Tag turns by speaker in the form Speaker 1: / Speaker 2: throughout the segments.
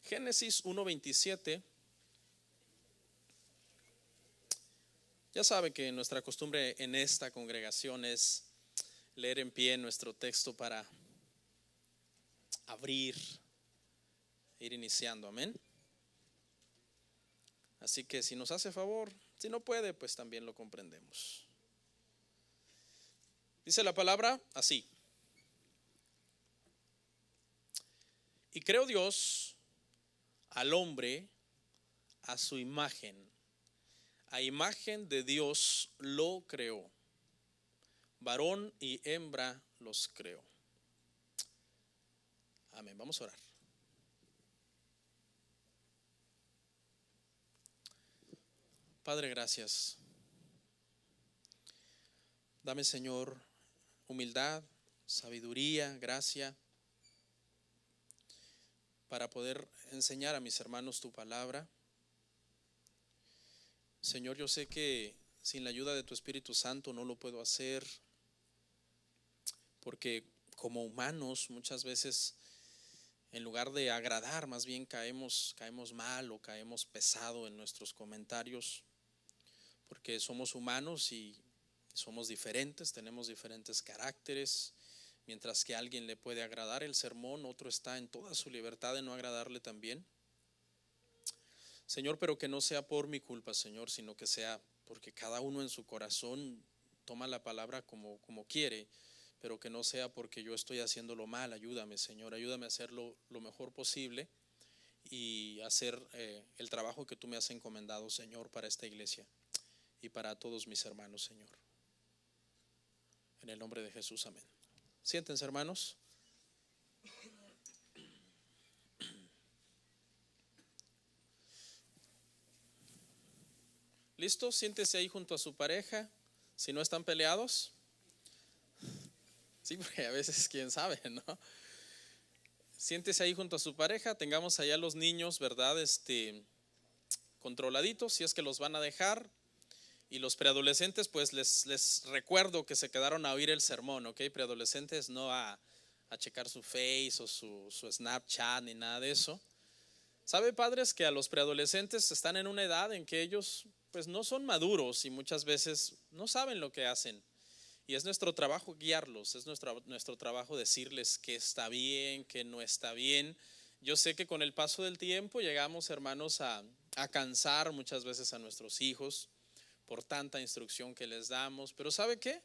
Speaker 1: Génesis 1:27. Ya sabe que nuestra costumbre en esta congregación es leer en pie nuestro texto para abrir, ir iniciando, amén. Así que si nos hace favor, si no puede, pues también lo comprendemos. Dice la palabra así: y creó Dios al hombre a su imagen, a imagen de Dios lo creó, varón y hembra los creó. Amén. Vamos a orar. Padre, gracias. Dame, Señor, humildad, sabiduría, gracia para poder enseñar a mis hermanos tu palabra. Señor, yo sé que sin la ayuda de tu Espíritu Santo no lo puedo hacer, porque como humanos muchas veces en lugar de agradar, más bien caemos mal o caemos pesado en nuestros comentarios, porque somos humanos y somos diferentes, tenemos diferentes caracteres. Mientras que a alguien le puede agradar el sermón, otro está en toda su libertad de no agradarle también. Señor, pero que no sea por mi culpa, Señor, sino que sea porque cada uno en su corazón toma la palabra como quiere, pero que no sea porque yo estoy haciéndolo mal. Ayúdame, Señor, ayúdame a hacerlo lo mejor posible y hacer el trabajo que tú me has encomendado, Señor, para esta iglesia y para todos mis hermanos, Señor. En el nombre de Jesús, amén. Siéntense, hermanos. ¿Listo? Siéntese ahí junto a su pareja. Si no están peleados. Sí, porque a veces quién sabe, ¿no? Siéntese ahí junto a su pareja. Tengamos allá los niños, ¿verdad? Controladitos, si es que los van a dejar. Y los preadolescentes, pues les recuerdo que se quedaron a oír el sermón, ¿ok? Preadolescentes no a checar su Face o su Snapchat ni nada de eso. ¿Sabe, padres, que a los preadolescentes están en una edad en que ellos pues no son maduros y muchas veces no saben lo que hacen? Y es nuestro trabajo guiarlos, es nuestro trabajo decirles qué está bien, qué no está bien. Yo sé que con el paso del tiempo llegamos, hermanos, a cansar muchas veces a nuestros hijos por tanta instrucción que les damos, pero ¿sabe qué?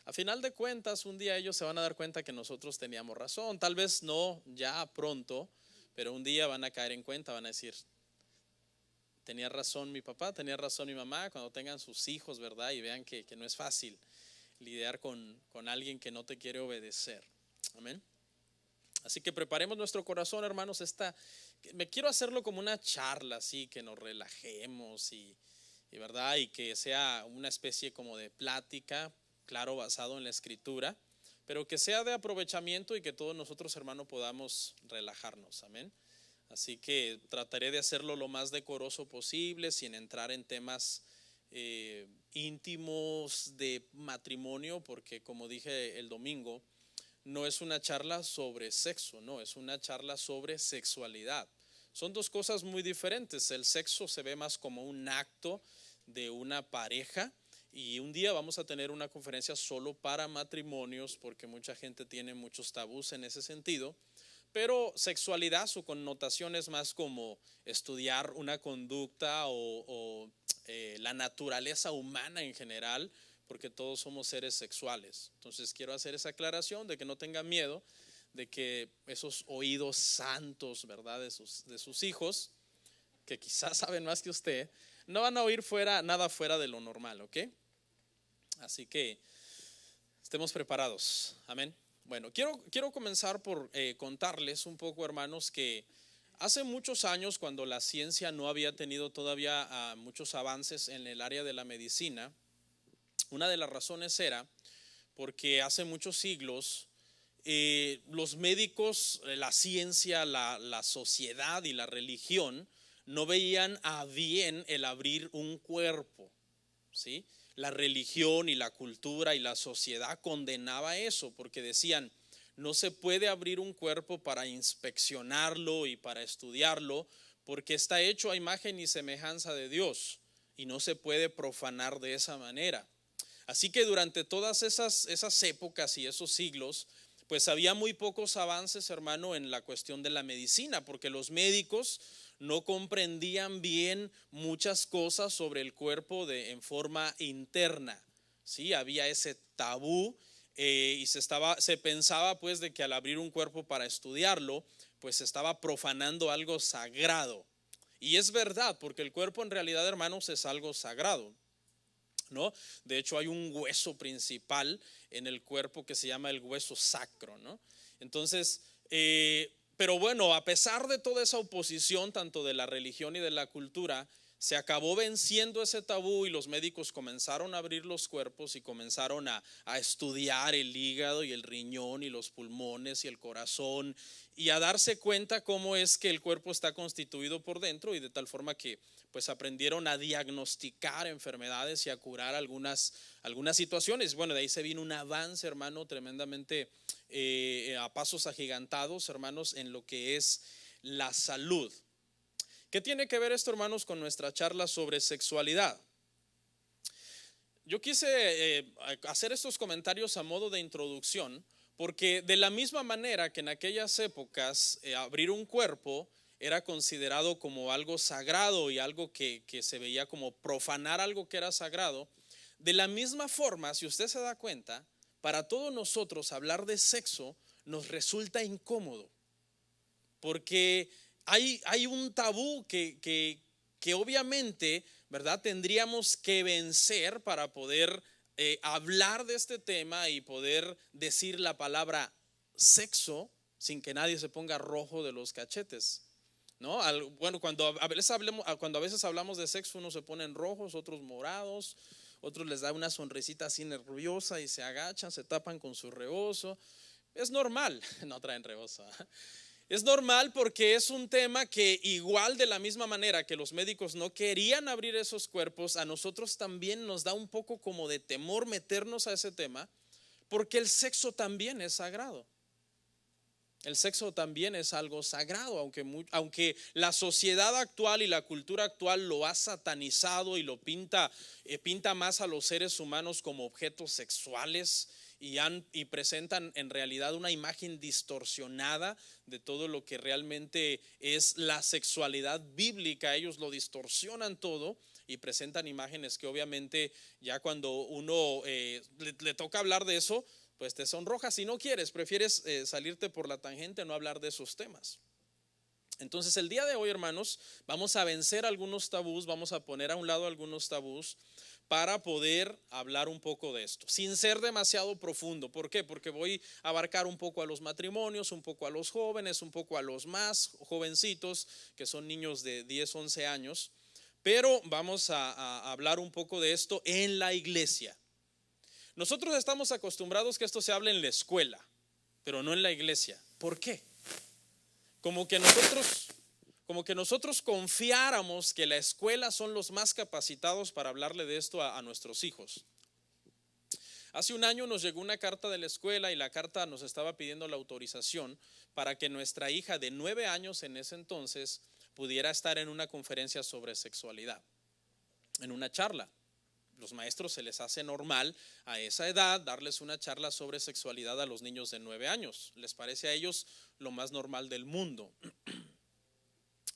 Speaker 1: A final de cuentas, un día ellos se van a dar cuenta que nosotros teníamos razón, tal vez no ya pronto, pero un día van a caer en cuenta, van a decir, tenía razón mi papá, tenía razón mi mamá. Cuando tengan sus hijos, ¿verdad? Y vean que no es fácil lidiar con alguien que no te quiere obedecer. Amén. Así que preparemos nuestro corazón, hermanos. Me quiero hacerlo como una charla, así que nos relajemos y verdad, y que sea una especie como de plática, claro, basado en la escritura, pero que sea de aprovechamiento y que todos nosotros, hermanos, podamos relajarnos. Amén. Así que trataré de hacerlo lo más decoroso posible, sin entrar en temas íntimos de matrimonio, porque como dije el domingo, no es una charla sobre sexo, no, es una charla sobre sexualidad. Son dos cosas muy diferentes. El sexo se ve más como un acto de una pareja, y un día vamos a tener una conferencia solo para matrimonios, porque mucha gente tiene muchos tabús en ese sentido. Pero sexualidad, su connotación es más como estudiar una conducta o la naturaleza humana en general, porque todos somos seres sexuales. Entonces quiero hacer esa aclaración de que no tengan miedo de que esos oídos santos, ¿verdad? De sus hijos, que quizás saben más que usted, no van a oír nada fuera de lo normal, ¿ok? Así que estemos preparados. Amén. Bueno, quiero comenzar por contarles un poco, hermanos, que hace muchos años, cuando la ciencia no había tenido todavía muchos avances en el área de la medicina, una de las razones era porque hace muchos siglos los médicos, la ciencia, la sociedad y la religión no veían a bien el abrir un cuerpo, ¿sí? La religión y la cultura y la sociedad condenaba eso, porque decían, no se puede abrir un cuerpo para inspeccionarlo y para estudiarlo, porque está hecho a imagen y semejanza de Dios y no se puede profanar de esa manera. Así que durante todas esas épocas y esos siglos, pues había muy pocos avances, hermano, en la cuestión de la medicina, porque los médicos no comprendían bien muchas cosas sobre el cuerpo en forma interna. Sí, había ese tabú, y se pensaba pues de que al abrir un cuerpo para estudiarlo, pues se estaba profanando algo sagrado. Y es verdad, porque el cuerpo en realidad, hermanos, es algo sagrado, ¿no? De hecho, hay un hueso principal en el cuerpo que se llama el hueso sacro, ¿no? Entonces, pero bueno, a pesar de toda esa oposición, tanto de la religión y de la cultura, se acabó venciendo ese tabú y los médicos comenzaron a abrir los cuerpos y comenzaron a estudiar el hígado y el riñón y los pulmones y el corazón y a darse cuenta cómo es que el cuerpo está constituido por dentro, y de tal forma que pues aprendieron a diagnosticar enfermedades y a curar algunas situaciones. Bueno, de ahí se vino un avance, hermano, tremendamente a pasos agigantados, hermanos, en lo que es la salud. ¿Qué tiene que ver esto, hermanos, con nuestra charla sobre sexualidad? Yo quise hacer estos comentarios a modo de introducción, porque de la misma manera que en aquellas épocas abrir un cuerpo era considerado como algo sagrado y algo que se veía como profanar algo que era sagrado, de la misma forma, si usted se da cuenta, para todos nosotros hablar de sexo nos resulta incómodo, porque hay un tabú que obviamente, ¿verdad?, tendríamos que vencer para poder hablar de este tema y poder decir la palabra sexo sin que nadie se ponga rojo de los cachetes, ¿no? Bueno, cuando a veces hablamos de sexo, unos se ponen rojos, otros morados, otros les da una sonrisita así nerviosa y se agachan, se tapan con su rebozo. Es normal, no traen rebozo. Es normal porque es un tema que, igual de la misma manera que los médicos no querían abrir esos cuerpos, a nosotros también nos da un poco como de temor meternos a ese tema, porque el sexo también es sagrado. El sexo también es algo sagrado, aunque la sociedad actual y la cultura actual lo ha satanizado y lo pinta más a los seres humanos como objetos sexuales, y presentan en realidad una imagen distorsionada de todo lo que realmente es la sexualidad bíblica. Ellos lo distorsionan todo y presentan imágenes que obviamente ya cuando uno le toca hablar de eso, pues te sonroja. Si no quieres, prefieres salirte por la tangente, no hablar de esos temas. Entonces el día de hoy, hermanos, vamos a vencer algunos tabús, vamos a poner a un lado algunos tabús para poder hablar un poco de esto, sin ser demasiado profundo. ¿Por qué? Porque voy a abarcar un poco a los matrimonios, un poco a los jóvenes, un poco a los más jovencitos, que son niños de 10, 11 años, pero vamos a hablar un poco de esto en la iglesia. Nosotros estamos acostumbrados que esto se hable en la escuela, pero no en la iglesia. ¿Por qué? Como que nosotros confiáramos que la escuela son los más capacitados para hablarle de esto a nuestros hijos. Hace un año nos llegó una carta de la escuela y la carta nos estaba pidiendo la autorización para que nuestra hija de 9 años en ese entonces pudiera estar en una conferencia sobre sexualidad, en una charla. Los maestros se les hace normal a esa edad darles una charla sobre sexualidad a los niños de 9 años. Les parece a ellos lo más normal del mundo.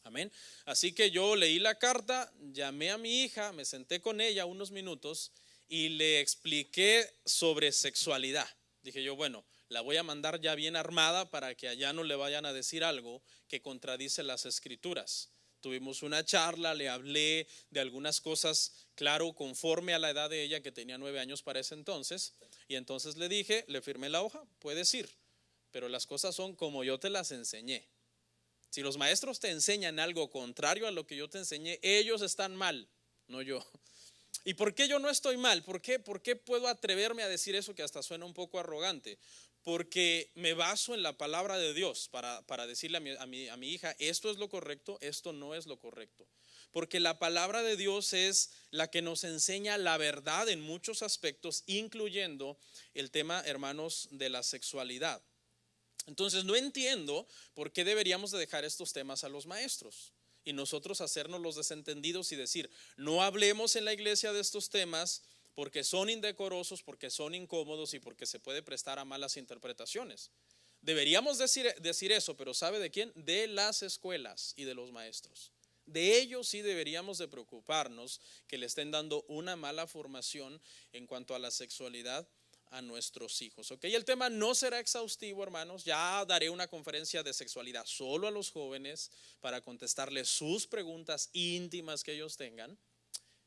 Speaker 1: Amén. Así que yo leí la carta, llamé a mi hija, me senté con ella unos minutos y le expliqué sobre sexualidad. Dije yo, bueno, la voy a mandar ya bien armada para que allá no le vayan a decir algo que contradice las escrituras. Tuvimos una charla, le hablé de algunas cosas, claro, conforme a la edad de ella, que tenía 9 años para ese entonces, y entonces le dije, le firmé la hoja, puedes ir, pero las cosas son como yo te las enseñé. Si los maestros te enseñan algo contrario a lo que yo te enseñé, ellos están mal, no yo. ¿Y por qué yo no estoy mal? ¿Por qué puedo atreverme a decir eso, que hasta suena un poco arrogante? Porque me baso en la palabra de Dios para decirle a mi hija, esto es lo correcto, esto no es lo correcto. Porque la palabra de Dios es la que nos enseña la verdad en muchos aspectos, incluyendo el tema, hermanos, de la sexualidad. Entonces no entiendo por qué deberíamos de dejar estos temas a los maestros y nosotros hacernos los desentendidos y decir, no hablemos en la iglesia de estos temas porque son indecorosos, porque son incómodos y porque se puede prestar a malas interpretaciones. Deberíamos decir eso, pero ¿sabe de quién? De las escuelas y de los maestros. De ellos sí deberíamos de preocuparnos que le estén dando una mala formación en cuanto a la sexualidad a nuestros hijos. ¿Ok? El tema no será exhaustivo, hermanos. Ya daré una conferencia de sexualidad solo a los jóvenes para contestarles sus preguntas íntimas que ellos tengan.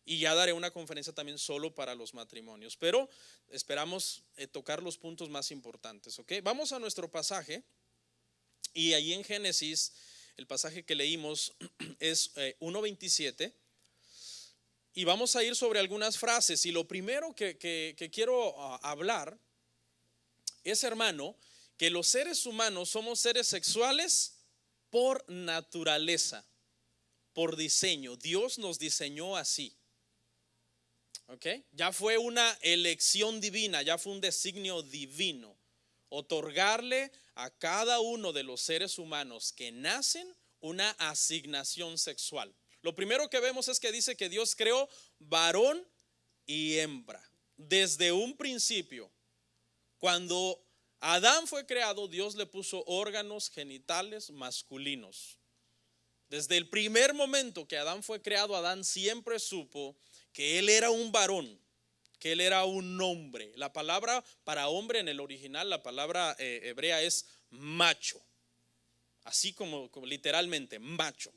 Speaker 1: Y ya daré una conferencia también solo para los matrimonios. Pero esperamos tocar los puntos más importantes. ¿Ok? Vamos a nuestro pasaje. Y ahí en Génesis, el pasaje que leímos es 1:27. Y vamos a ir sobre algunas frases. Y lo primero que quiero hablar es, hermano, que los seres humanos somos seres sexuales por naturaleza, por diseño. Dios nos diseñó así. ¿Ok? Ya fue una elección divina, ya fue un designio divino. Otorgarle a cada uno de los seres humanos que nacen una asignación sexual. Lo primero que vemos es que dice que Dios creó varón y hembra. Desde un principio, cuando Adán fue creado, Dios le puso órganos genitales masculinos. Desde el primer momento que Adán fue creado, Adán siempre supo que él era un varón, que él era un hombre. La palabra para hombre en el original, la palabra hebrea es macho. Así como literalmente, macho.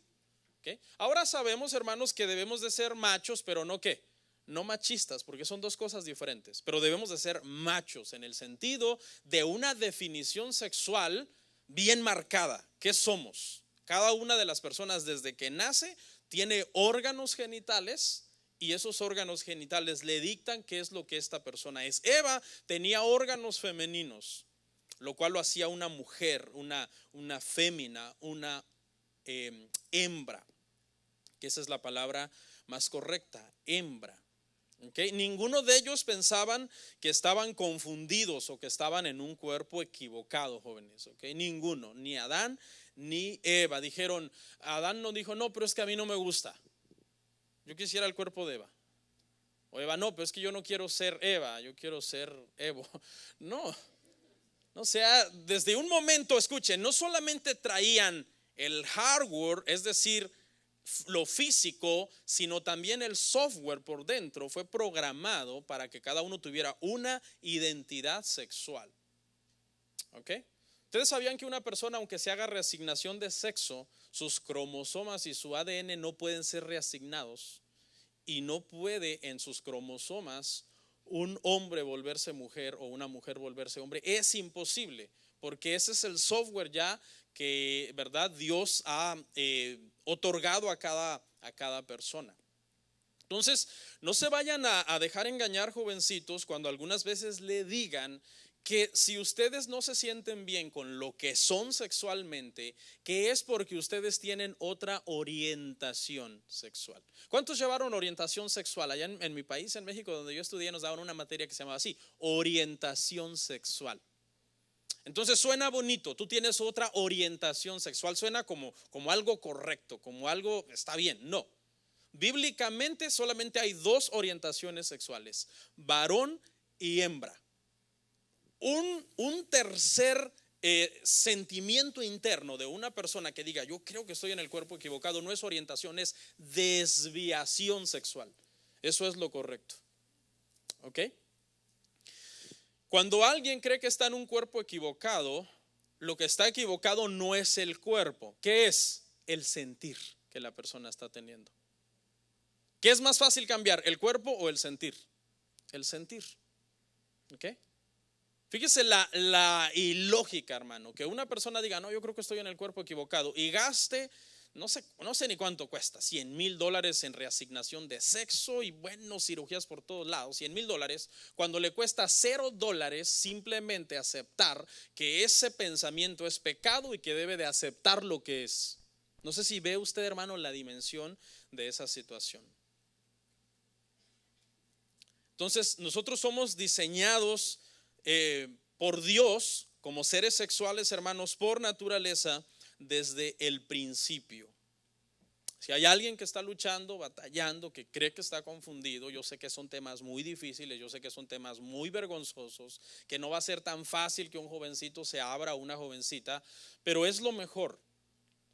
Speaker 1: ¿Okay? Ahora sabemos, hermanos, que debemos de ser machos, pero no ¿qué? No machistas, porque son dos cosas diferentes. Pero debemos de ser machos en el sentido de una definición sexual bien marcada. ¿Qué somos? Cada una de las personas desde que nace tiene órganos genitales y esos órganos genitales le dictan qué es lo que esta persona es. Eva tenía órganos femeninos, lo cual lo hacía una mujer, una fémina, una hembra, que esa es la palabra más correcta, hembra. ¿Okay? Ninguno de ellos pensaban que estaban confundidos o que estaban en un cuerpo equivocado, jóvenes. ¿Okay? Ninguno, ni Adán ni Eva. Dijeron, Adán no dijo, no, pero es que a mí no me gusta. Yo quisiera el cuerpo de Eva. O Eva, no, pero es que yo no quiero ser Eva, yo quiero ser Evo. No, o sea, desde un momento, escuchen, no solamente traían el hardware, es decir, lo físico, sino también el software por dentro fue programado para que cada uno tuviera una identidad sexual. ¿Ok? Ustedes sabían que una persona, aunque se haga reasignación de sexo, sus cromosomas y su ADN no pueden ser reasignados y no puede en sus cromosomas un hombre volverse mujer o una mujer volverse hombre. Es imposible, porque ese es el software ya que, ¿verdad?, Dios ha otorgado a cada persona. Entonces, no se vayan a dejar engañar, jovencitos, cuando algunas veces le digan que si ustedes no se sienten bien con lo que son sexualmente, que es porque ustedes tienen otra orientación sexual. ¿Cuántos llevaron orientación sexual? Allá en mi país, en México, donde yo estudié, nos daban una materia que se llamaba así, orientación sexual. Entonces suena bonito, tú tienes otra orientación sexual, suena como algo correcto, como algo está bien. No, bíblicamente solamente hay dos orientaciones sexuales, varón y hembra. Un tercer sentimiento interno de una persona que diga yo creo que estoy en el cuerpo equivocado no es orientación, es desviación sexual. Eso es lo correcto. ¿Ok? Cuando alguien cree que está en un cuerpo equivocado, lo que está equivocado no es el cuerpo. ¿Qué es? El sentir que la persona está teniendo. ¿Qué es más fácil cambiar, el cuerpo o el sentir? El sentir. ¿Ok? Fíjese la ilógica, hermano, que una persona diga, no, yo creo que estoy en el cuerpo equivocado y gaste, no sé ni cuánto cuesta, $100,000 en reasignación de sexo y bueno, cirugías por todos lados, $100,000, cuando le cuesta $0 simplemente aceptar que ese pensamiento es pecado y que debe de aceptar lo que es. No sé si ve usted, hermano, la dimensión de esa situación. Entonces, nosotros somos diseñados por Dios como seres sexuales, hermanos, por naturaleza, desde el principio. Si hay alguien que está luchando, batallando, que cree que está confundido, yo sé que son temas muy difíciles, yo sé que son temas muy vergonzosos, que no va a ser tan fácil que un jovencito se abra o una jovencita, pero es lo mejor.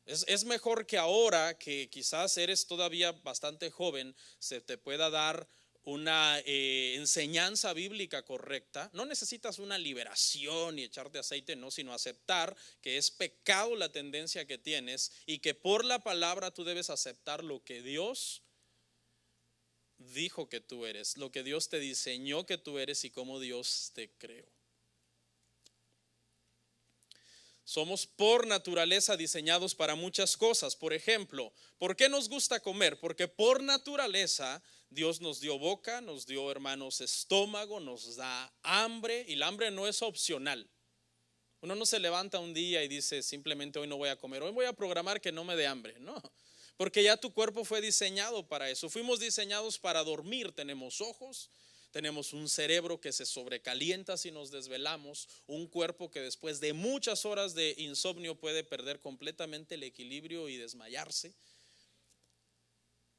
Speaker 1: Es mejor que ahora, que quizás eres todavía bastante joven, se te pueda dar una enseñanza bíblica correcta. No necesitas una liberación y echarte aceite, no, sino aceptar que es pecado la tendencia que tienes y que por la palabra tú debes aceptar lo que Dios dijo que tú eres, lo que Dios te diseñó que tú eres y cómo Dios te creó. Somos por naturaleza diseñados para muchas cosas. Por ejemplo, ¿por qué nos gusta comer? Porque por naturaleza Dios nos dio boca, nos dio, hermanos, estómago, nos da hambre, y el hambre no es opcional. Uno no se levanta un día y dice simplemente hoy no voy a comer, hoy voy a programar que no me dé hambre. No, porque ya tu cuerpo fue diseñado para eso. Fuimos diseñados para dormir. Tenemos ojos, tenemos un cerebro que se sobrecalienta si nos desvelamos, un cuerpo que después de muchas horas de insomnio puede perder completamente el equilibrio y desmayarse.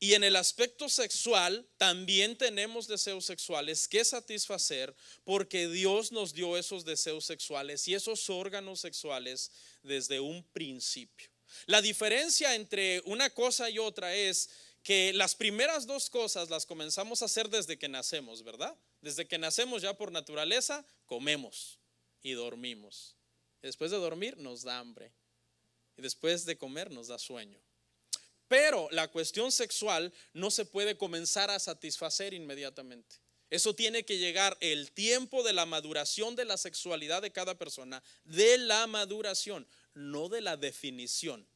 Speaker 1: Y en el aspecto sexual también tenemos deseos sexuales que satisfacer, porque Dios nos dio esos deseos sexuales y esos órganos sexuales desde un principio. La diferencia entre una cosa y otra es que las primeras dos cosas las comenzamos a hacer desde que nacemos, ¿verdad? Desde que nacemos ya por naturaleza comemos y dormimos. Y después de dormir nos da hambre. Y después de comer nos da sueño. Pero la cuestión sexual no se puede comenzar a satisfacer inmediatamente. Eso tiene que llegar el tiempo de la maduración de la sexualidad de cada persona, de la maduración, no de la definición.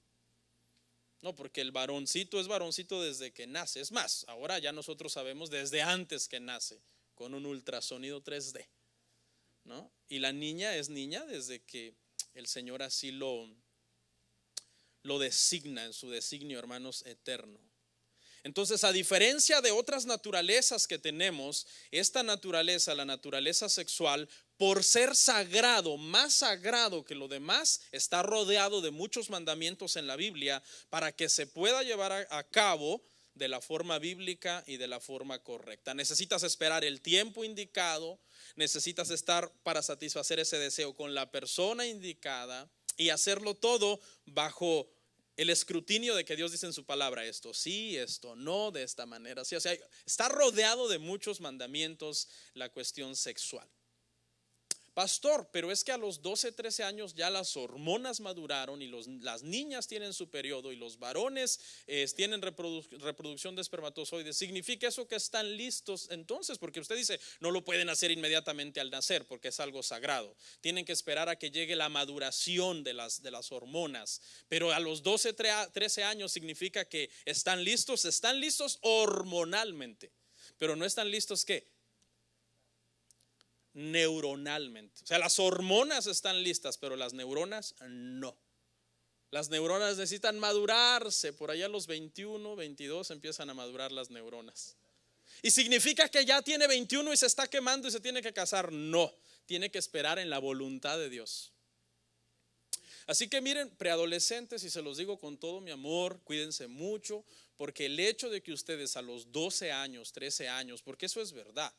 Speaker 1: No, porque el varoncito es varoncito desde que nace. Es más, ahora ya nosotros sabemos desde antes que nace, con un ultrasonido 3D, ¿no? Y la niña es niña desde que el Señor así lo designa en su designio, hermanos, eterno. Entonces, a diferencia de otras naturalezas que tenemos, esta naturaleza, la naturaleza sexual, por ser sagrado, más sagrado que lo demás, está rodeado de muchos mandamientos en la Biblia para que se pueda llevar a cabo de la forma bíblica y de la forma correcta. Necesitas esperar el tiempo indicado, necesitas estar para satisfacer ese deseo con la persona indicada y hacerlo todo bajo el escrutinio de que Dios dice en su palabra, esto sí, esto no, de esta manera. Sí, o sea, está rodeado de muchos mandamientos la cuestión sexual. Pastor, pero es que a los 12, 13 años ya las hormonas maduraron y las niñas tienen su periodo y los varones tienen reproducción de espermatozoides. ¿Significa eso que están listos entonces? Porque usted dice, no lo pueden hacer inmediatamente al nacer porque es algo sagrado. Tienen que esperar a que llegue la maduración de las hormonas. Pero a los 12, 13 años significa que están listos hormonalmente. Pero no están listos, ¿qué? Neuronalmente. O sea, las hormonas están listas, pero las neuronas no. Las neuronas necesitan madurarse. Por allá a los 21, 22 empiezan a madurar las neuronas. ¿Y significa que ya tiene 21 y se está quemando y se tiene que casar? No, tiene que esperar en la voluntad de Dios. Así que miren, preadolescentes, y se los digo con todo mi amor, cuídense mucho, porque el hecho de que ustedes a los 12 años, 13 años, porque eso es verdad.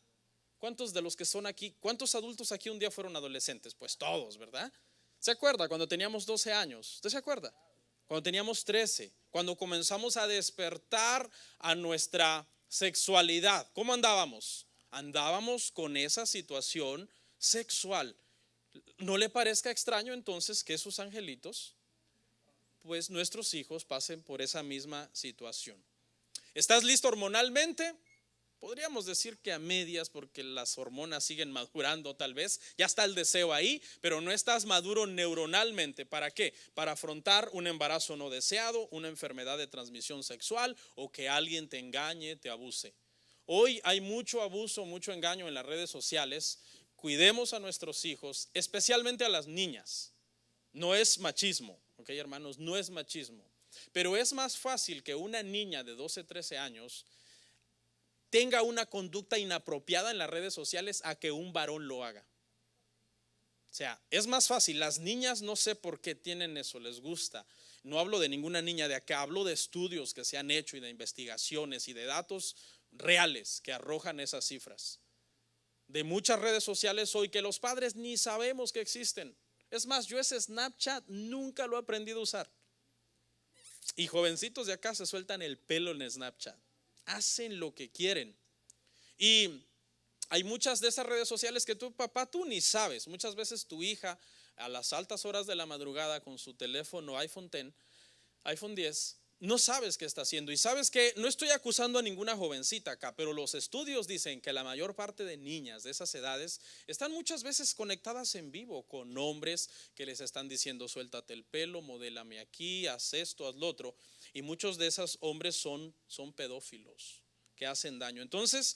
Speaker 1: ¿Cuántos de los que son aquí, cuántos adultos aquí un día fueron adolescentes? Pues todos, ¿verdad? ¿Se acuerda cuando teníamos 12 años? ¿Usted se acuerda? Cuando teníamos 13, cuando comenzamos a despertar a nuestra sexualidad. ¿Cómo andábamos? Andábamos con esa situación sexual. ¿No le parezca extraño entonces que sus angelitos, pues nuestros hijos, pasen por esa misma situación? ¿Estás listo hormonalmente? Podríamos decir que a medias, porque las hormonas siguen madurando tal vez, ya está el deseo ahí, pero no estás maduro neuronalmente. ¿Para qué? Para afrontar un embarazo no deseado, una enfermedad de transmisión sexual o que alguien te engañe, te abuse. Hoy hay mucho abuso, mucho engaño en las redes sociales. Cuidemos a nuestros hijos, especialmente a las niñas. No es machismo, ¿ok, hermanos? No es machismo, pero es más fácil que una niña de 12, 13 años tenga una conducta inapropiada en las redes sociales a que un varón lo haga. sea, es más fácil. Las niñas no sé por qué tienen eso, les gusta. No hablo de ninguna niña de acá, hablo de estudios que se han hecho y de investigaciones y de datos reales que arrojan esas cifras. De muchas redes sociales hoy que los padres ni sabemos que existen. Es más, yo ese Snapchat nunca lo he aprendido a usar. Y jovencitos de acá se sueltan el pelo en Snapchat. Hacen lo que quieren. Y hay muchas de esas redes sociales que tú, papá, tú ni sabes. Muchas veces tu hija a las altas horas de la madrugada con su teléfono iPhone 10, no sabes qué está haciendo. Y sabes que no estoy acusando a ninguna jovencita acá, pero los estudios dicen que la mayor parte de niñas de esas edades están muchas veces conectadas en vivo con hombres que les están diciendo suéltate el pelo, modélame aquí, haz esto, haz lo otro. Y muchos de esos hombres son pedófilos que hacen daño. Entonces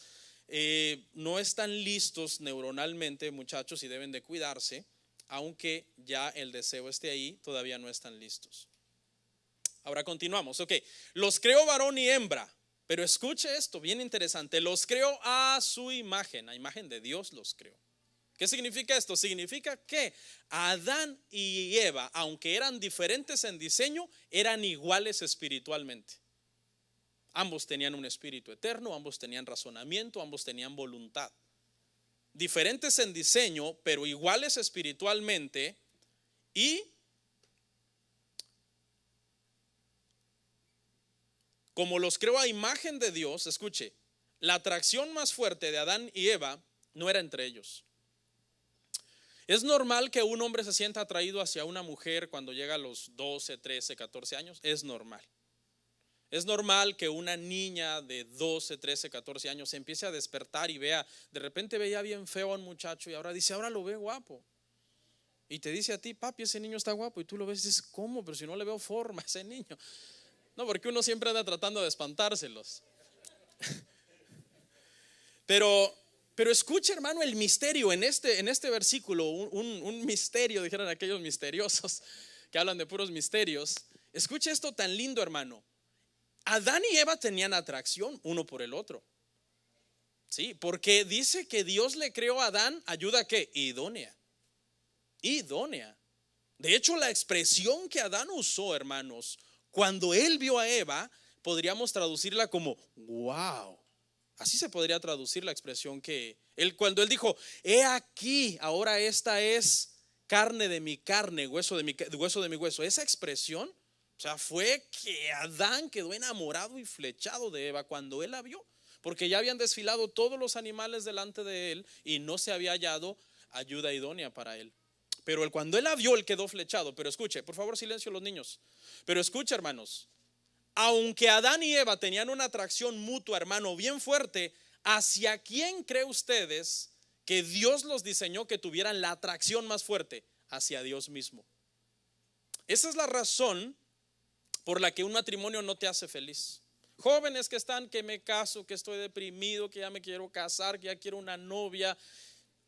Speaker 1: no están listos neuronalmente, muchachos, y deben de cuidarse. Aunque ya el deseo esté ahí, todavía no están listos. Ahora continuamos, ok. Los creó varón y hembra, pero escuche esto, bien interesante. Los creó a su imagen, a imagen de Dios los creó. ¿Qué significa esto? Significa que Adán y Eva, aunque eran diferentes en diseño, eran iguales espiritualmente. Ambos tenían un espíritu eterno, ambos tenían razonamiento, ambos tenían voluntad. Diferentes en diseño, pero iguales espiritualmente. Y como los creó a imagen de Dios, escuche, la atracción más fuerte de Adán y Eva no era entre ellos. Es normal que un hombre se sienta atraído hacia una mujer cuando llega a los 12, 13, 14 años. Es normal. Es normal que una niña de 12, 13, 14 años se empiece a despertar y vea, de repente veía bien feo a un muchacho y ahora dice, ahora lo ve guapo. Y te dice a ti, papi, ese niño está guapo. Y tú lo ves y dices, ¿cómo? Pero si no le veo forma a ese niño. No, porque uno siempre anda tratando de espantárselos. Pero escucha, hermano, el misterio en este versículo, un misterio, dijeron aquellos misteriosos que hablan de puros misterios. Escucha esto tan lindo, hermano. Adán y Eva tenían atracción uno por el otro. Sí, porque dice que Dios le creó a Adán, ayuda ¿qué? Idónea. Idónea. De hecho, la expresión que Adán usó, hermanos, cuando él vio a Eva, podríamos traducirla como wow. Así se podría traducir la expresión que él, cuando él dijo, he aquí, ahora esta es carne de mi carne, hueso de mi hueso. Esa expresión, o sea, fue que Adán quedó enamorado y flechado de Eva cuando él la vio, porque ya habían desfilado todos los animales delante de él y no se había hallado ayuda idónea para él. Pero cuando él la vio, él quedó flechado. Pero escuche, por favor, silencio los niños. Pero escuche, hermanos, aunque Adán y Eva tenían una atracción mutua, hermano, bien fuerte, ¿hacia quién cree ustedes que Dios los diseñó que tuvieran la atracción más fuerte? Hacia Dios mismo. Esa es la razón por la que un matrimonio no te hace feliz. Jóvenes que están, que me caso, que estoy deprimido, que ya me quiero casar, que ya quiero una novia.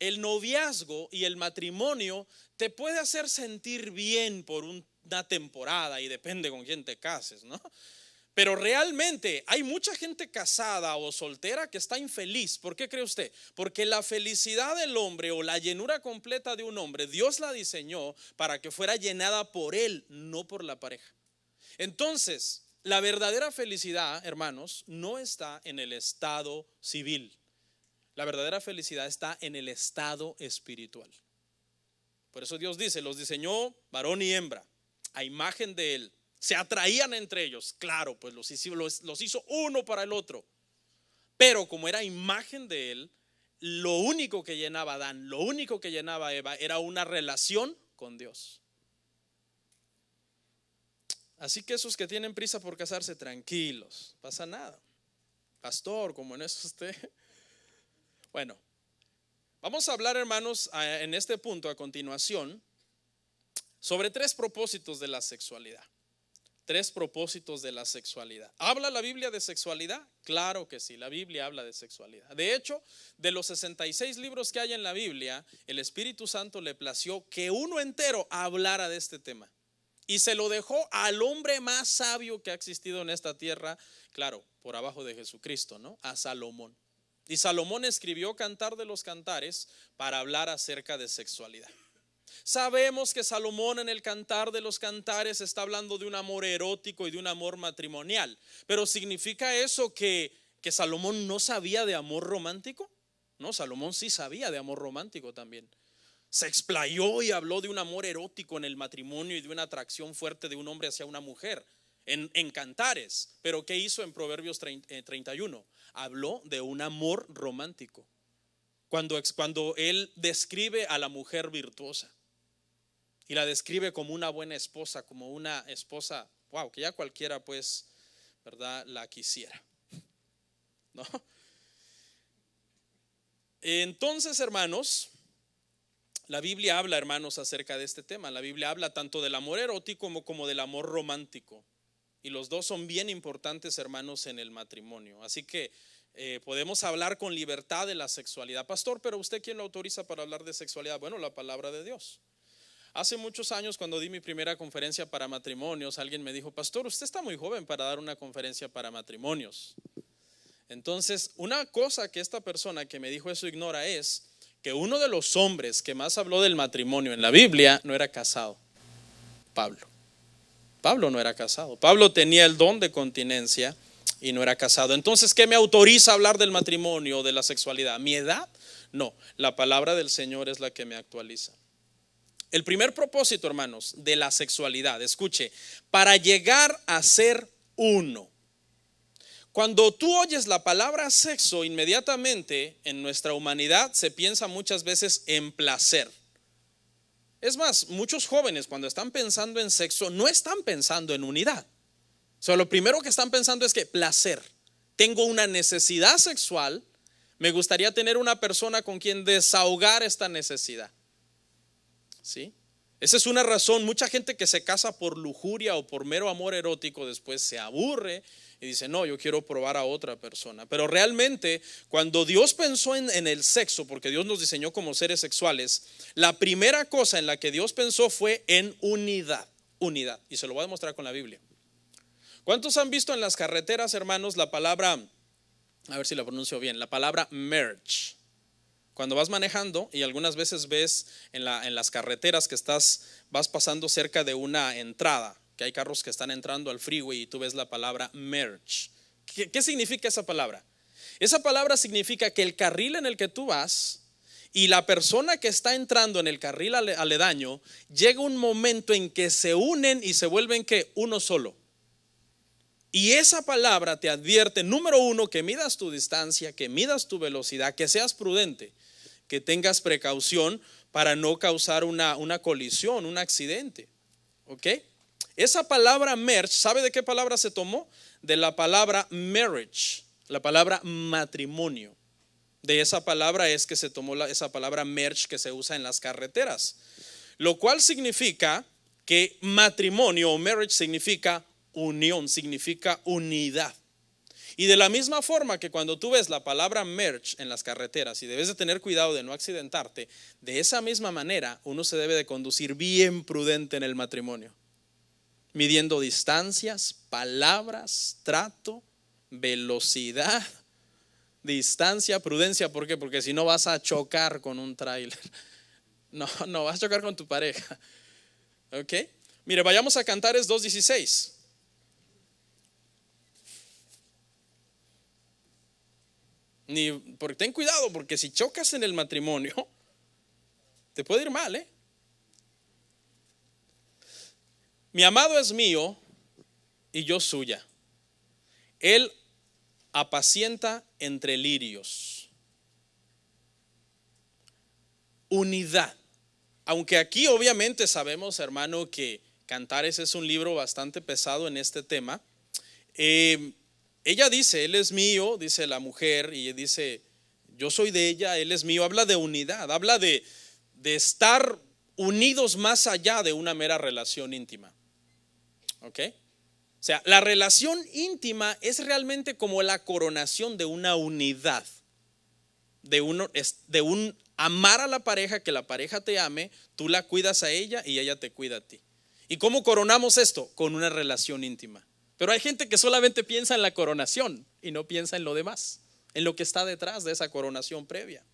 Speaker 1: El noviazgo y el matrimonio te puede hacer sentir bien por una temporada y depende con quién te cases, ¿no? Pero realmente hay mucha gente casada o soltera que está infeliz. ¿Por qué cree usted? Porque la felicidad del hombre o la llenura completa de un hombre, Dios la diseñó para que fuera llenada por él, no por la pareja. Entonces, la verdadera felicidad, hermanos, no está en el estado civil. La verdadera felicidad está en el estado espiritual. Por eso Dios dice, los diseñó varón y hembra, a imagen de él. Se atraían entre ellos, claro, pues los hizo uno para el otro. Pero como era imagen de él, lo único que llenaba a Adán, lo único que llenaba a Eva era una relación con Dios. Así que esos que tienen prisa por casarse, tranquilos, no pasa nada. Pastor, como en eso usted. Bueno, vamos a hablar, hermanos, en este punto a continuación sobre 3 propósitos de la sexualidad. 3 propósitos de la sexualidad. ¿Habla la Biblia de sexualidad? Claro que sí, la Biblia habla de sexualidad. De hecho, de los 66 libros que hay en la Biblia, el Espíritu Santo le plació que uno entero hablara de este tema. Y se lo dejó al hombre más sabio que ha existido en esta tierra, claro, por abajo de Jesucristo, ¿no? A Salomón. Y Salomón escribió Cantar de los Cantares para hablar acerca de sexualidad. Sabemos que Salomón en el Cantar de los Cantares está hablando de un amor erótico y de un amor matrimonial, pero ¿significa eso que Salomón no sabía de amor romántico? No, Salomón sí sabía de amor romántico también. Se explayó y habló de un amor erótico en el matrimonio y de una atracción fuerte de un hombre hacia una mujer en Cantares. Pero ¿qué hizo en Proverbios 31? Habló de un amor romántico. Cuando él describe a la mujer virtuosa y la describe como una buena esposa, como una esposa, wow, que ya cualquiera pues, ¿verdad?, la quisiera, ¿no? Entonces, hermanos, la Biblia habla, hermanos, acerca de este tema. La Biblia habla tanto del amor erótico como del amor romántico. Y los dos son bien importantes, hermanos, en el matrimonio. Así que podemos hablar con libertad de la sexualidad. Pastor, pero ¿usted quién lo autoriza para hablar de sexualidad? Bueno, la palabra de Dios. Hace muchos años, cuando di mi primera conferencia para matrimonios, alguien me dijo: pastor, usted está muy joven para dar una conferencia para matrimonios. Entonces, una cosa que esta persona que me dijo eso ignora es que uno de los hombres que más habló del matrimonio en la Biblia no era casado. Pablo no era casado. Pablo tenía el don de continencia y no era casado. Entonces, ¿qué me autoriza a hablar del matrimonio o de la sexualidad? ¿Mi edad? No, la palabra del Señor es la que me actualiza. El primer propósito, hermanos, de la sexualidad, escuche, para llegar a ser uno. Cuando tú oyes la palabra sexo, inmediatamente en nuestra humanidad se piensa muchas veces en placer. Es más, muchos jóvenes cuando están pensando en sexo no están pensando en unidad. O sea, lo primero que están pensando es que placer. Tengo una necesidad sexual, me gustaría tener una persona con quien desahogar esta necesidad. ¿Sí? Esa es una razón. Mucha gente que se casa por lujuria o por mero amor erótico después se aburre y dice: no, yo quiero probar a otra persona. Pero realmente cuando Dios pensó en el sexo, porque Dios nos diseñó como seres sexuales, la primera cosa en la que Dios pensó fue en unidad. Unidad. Y se lo voy a demostrar con la Biblia. ¿Cuántos han visto en las carreteras, hermanos, la palabra, a ver si la pronuncio bien, la palabra merge? Cuando vas manejando y algunas veces ves en las carreteras que vas pasando cerca de una entrada, que hay carros que están entrando al freeway y tú ves la palabra merge. ¿Qué significa esa palabra? Esa palabra significa que el carril en el que tú vas y la persona que está entrando en el carril aledaño, llega un momento en que se unen y se vuelven ¿qué? Uno solo. Y esa palabra te advierte, número uno, que midas tu distancia, que midas tu velocidad, que seas prudente, que tengas precaución para no causar una colisión, un accidente. ¿Ok? Esa palabra merge, ¿sabe de qué palabra se tomó? De la palabra marriage, la palabra matrimonio. De esa palabra es que se tomó esa palabra merge que se usa en las carreteras. Lo cual significa que matrimonio o marriage significa unión, significa unidad. Y de la misma forma que cuando tú ves la palabra merge en las carreteras y debes de tener cuidado de no accidentarte, de esa misma manera uno se debe de conducir bien prudente en el matrimonio, midiendo distancias, palabras, trato, velocidad, distancia, prudencia. ¿Por qué? Porque si no vas a chocar con un tráiler. No, vas a chocar con tu pareja. ¿Ok? Mire, vayamos a Cantares 2:16. Porque ten cuidado, porque si chocas en el matrimonio te puede ir mal, Mi amado es mío y yo suya. Él apacienta entre lirios. Unidad. Aunque aquí obviamente sabemos, hermano, que Cantares es un libro bastante pesado en este tema. Ella dice: él es mío, dice la mujer, y dice: yo soy de ella, él es mío. Habla de unidad, habla de estar unidos más allá de una mera relación íntima. ¿Ok? O sea, la relación íntima es realmente como la coronación de una unidad, de un amar a la pareja, que la pareja te ame, tú la cuidas a ella y ella te cuida a ti. ¿Y cómo coronamos esto? Con una relación íntima. Pero hay gente que solamente piensa en la coronación y no piensa en lo demás, en lo que está detrás de esa coronación previa.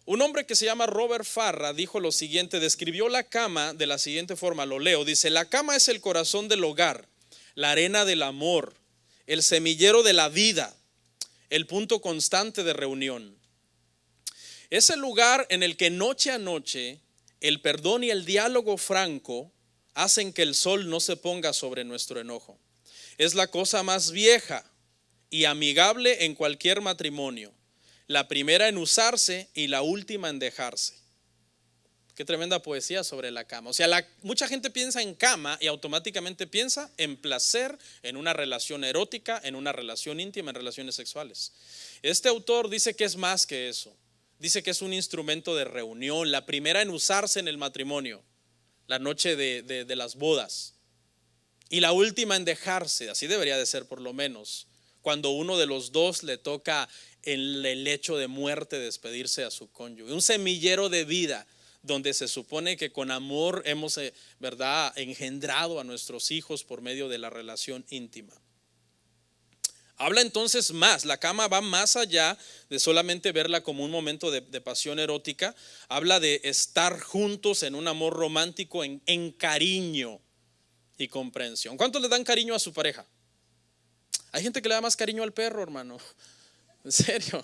Speaker 1: Un hombre que se llama Robert Farrar dijo lo siguiente, describió la cama de la siguiente forma, lo leo, dice: la cama es el corazón del hogar, la arena del amor, el semillero de la vida, el punto constante de reunión. Es el lugar en el que noche a noche el perdón y el diálogo franco hacen que el sol no se ponga sobre nuestro enojo. Es la cosa más vieja y amigable en cualquier matrimonio, la primera en usarse y la última en dejarse. Qué tremenda poesía sobre la cama. O sea, mucha gente piensa en cama y automáticamente piensa en placer, en una relación erótica, en una relación íntima, en relaciones sexuales. Este autor dice que es más que eso. Dice que es un instrumento de reunión, la primera en usarse en el matrimonio, la noche de las bodas, y la última en dejarse. Así debería de ser, por lo menos, cuando uno de los dos le toca en el lecho de muerte despedirse a su cónyuge. Un semillero de vida donde se supone que con amor hemos, ¿verdad?, engendrado a nuestros hijos por medio de la relación íntima. Habla entonces más, la cama va más allá de solamente verla como un momento de pasión erótica. Habla de estar juntos en un amor romántico, en cariño y comprensión. ¿Cuántos le dan cariño a su pareja? Hay gente que le da más cariño al perro, hermano. En serio.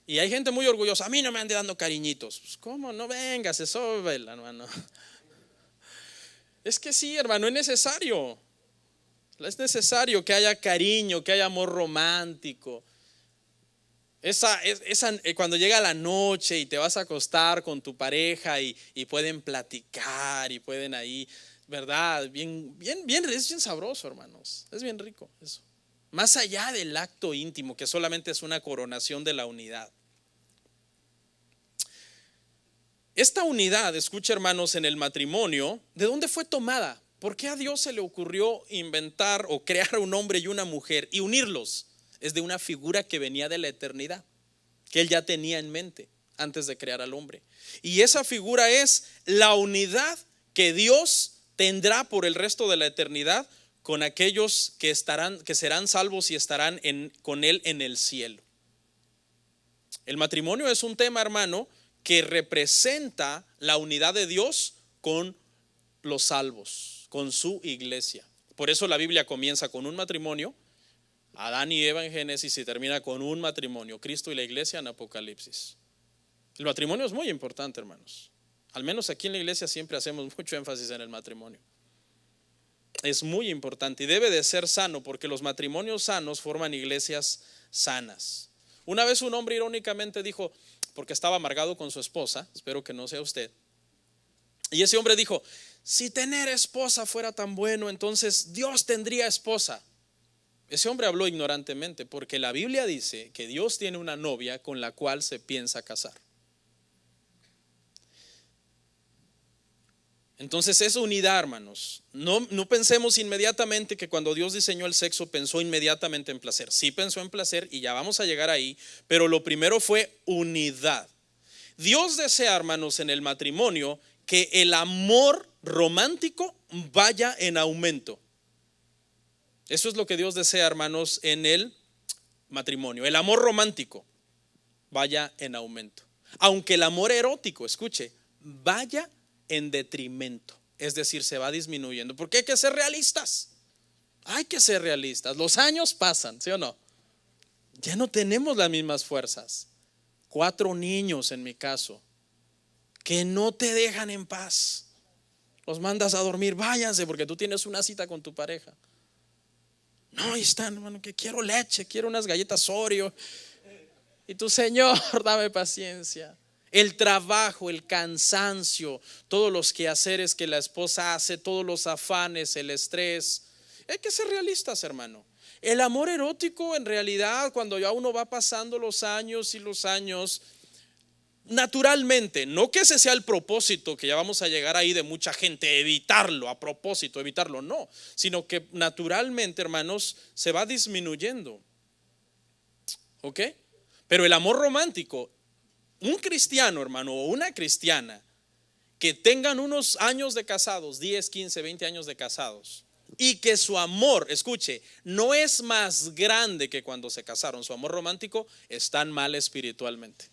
Speaker 1: Y hay gente muy orgullosa. A mí no me ande dando cariñitos. Pues, ¿cómo? No venga, se sobe, hermano. Es que sí, hermano, es necesario. Es necesario que haya cariño, que haya amor romántico. Cuando llega la noche y te vas a acostar con tu pareja y pueden platicar y pueden ahí, ¿verdad? Bien, es bien sabroso, hermanos. Es bien rico eso. Más allá del acto íntimo, que solamente es una coronación de la unidad. Esta unidad, escucha, hermanos, en el matrimonio, ¿de dónde fue tomada? ¿Por qué a Dios se le ocurrió inventar o crear un hombre y una mujer y unirlos? Es de una figura que venía de la eternidad, que Él ya tenía en mente antes de crear al hombre. Y esa figura es la unidad que Dios tendrá por el resto de la eternidad con aquellos que serán salvos y estarán con Él en el cielo. El matrimonio es un tema, hermano, que representa la unidad de Dios con los salvos, con su iglesia. Por eso la Biblia comienza con un matrimonio, Adán y Eva en Génesis, y termina con un matrimonio, Cristo y la iglesia en Apocalipsis. El matrimonio es muy importante, hermanos. Al menos aquí en la iglesia siempre hacemos mucho énfasis en el matrimonio. Es muy importante y debe de ser sano, porque los matrimonios sanos forman iglesias sanas. Una vez un hombre irónicamente dijo, porque estaba amargado con su esposa, espero que no sea usted, y ese hombre dijo: si tener esposa fuera tan bueno, entonces Dios tendría esposa. Ese hombre habló ignorantemente, porque la Biblia dice que Dios tiene una novia con la cual se piensa casar. Entonces es unidad, hermanos. No pensemos inmediatamente que cuando Dios diseñó el sexo pensó inmediatamente en placer. Sí pensó en placer y ya vamos a llegar ahí, pero lo primero fue unidad. Dios desea, hermanos, en el matrimonio que el amor romántico vaya en aumento. Eso es lo que Dios desea, hermanos, en el matrimonio. El amor romántico vaya en aumento. Aunque el amor erótico, escuche, vaya en detrimento. Es decir, se va disminuyendo. Porque hay que ser realistas. Hay que ser realistas. Los años pasan, ¿sí o no? Ya no tenemos las mismas fuerzas. 4 niños en mi caso, que no te dejan en paz. Los mandas a dormir, váyanse porque tú tienes una cita con tu pareja. No, ahí están, hermano, que quiero leche, quiero unas galletas Oreo. Y tu Señor, dame paciencia. El trabajo, el cansancio, todos los quehaceres que la esposa hace, todos los afanes, el estrés. Hay que ser realistas, hermano. El amor erótico, en realidad, cuando ya uno va pasando los años y los años, naturalmente, no que ese sea el propósito, que ya vamos a llegar ahí de mucha gente, evitarlo, a propósito, evitarlo, no, sino que naturalmente, hermanos, se va disminuyendo. ¿Ok? Pero el amor romántico, un cristiano, hermano, o una cristiana que tengan unos años de casados, 10, 15, 20 años de casados, y que su amor, escuche, no es más grande que cuando se casaron, su amor romántico, están mal espiritualmente.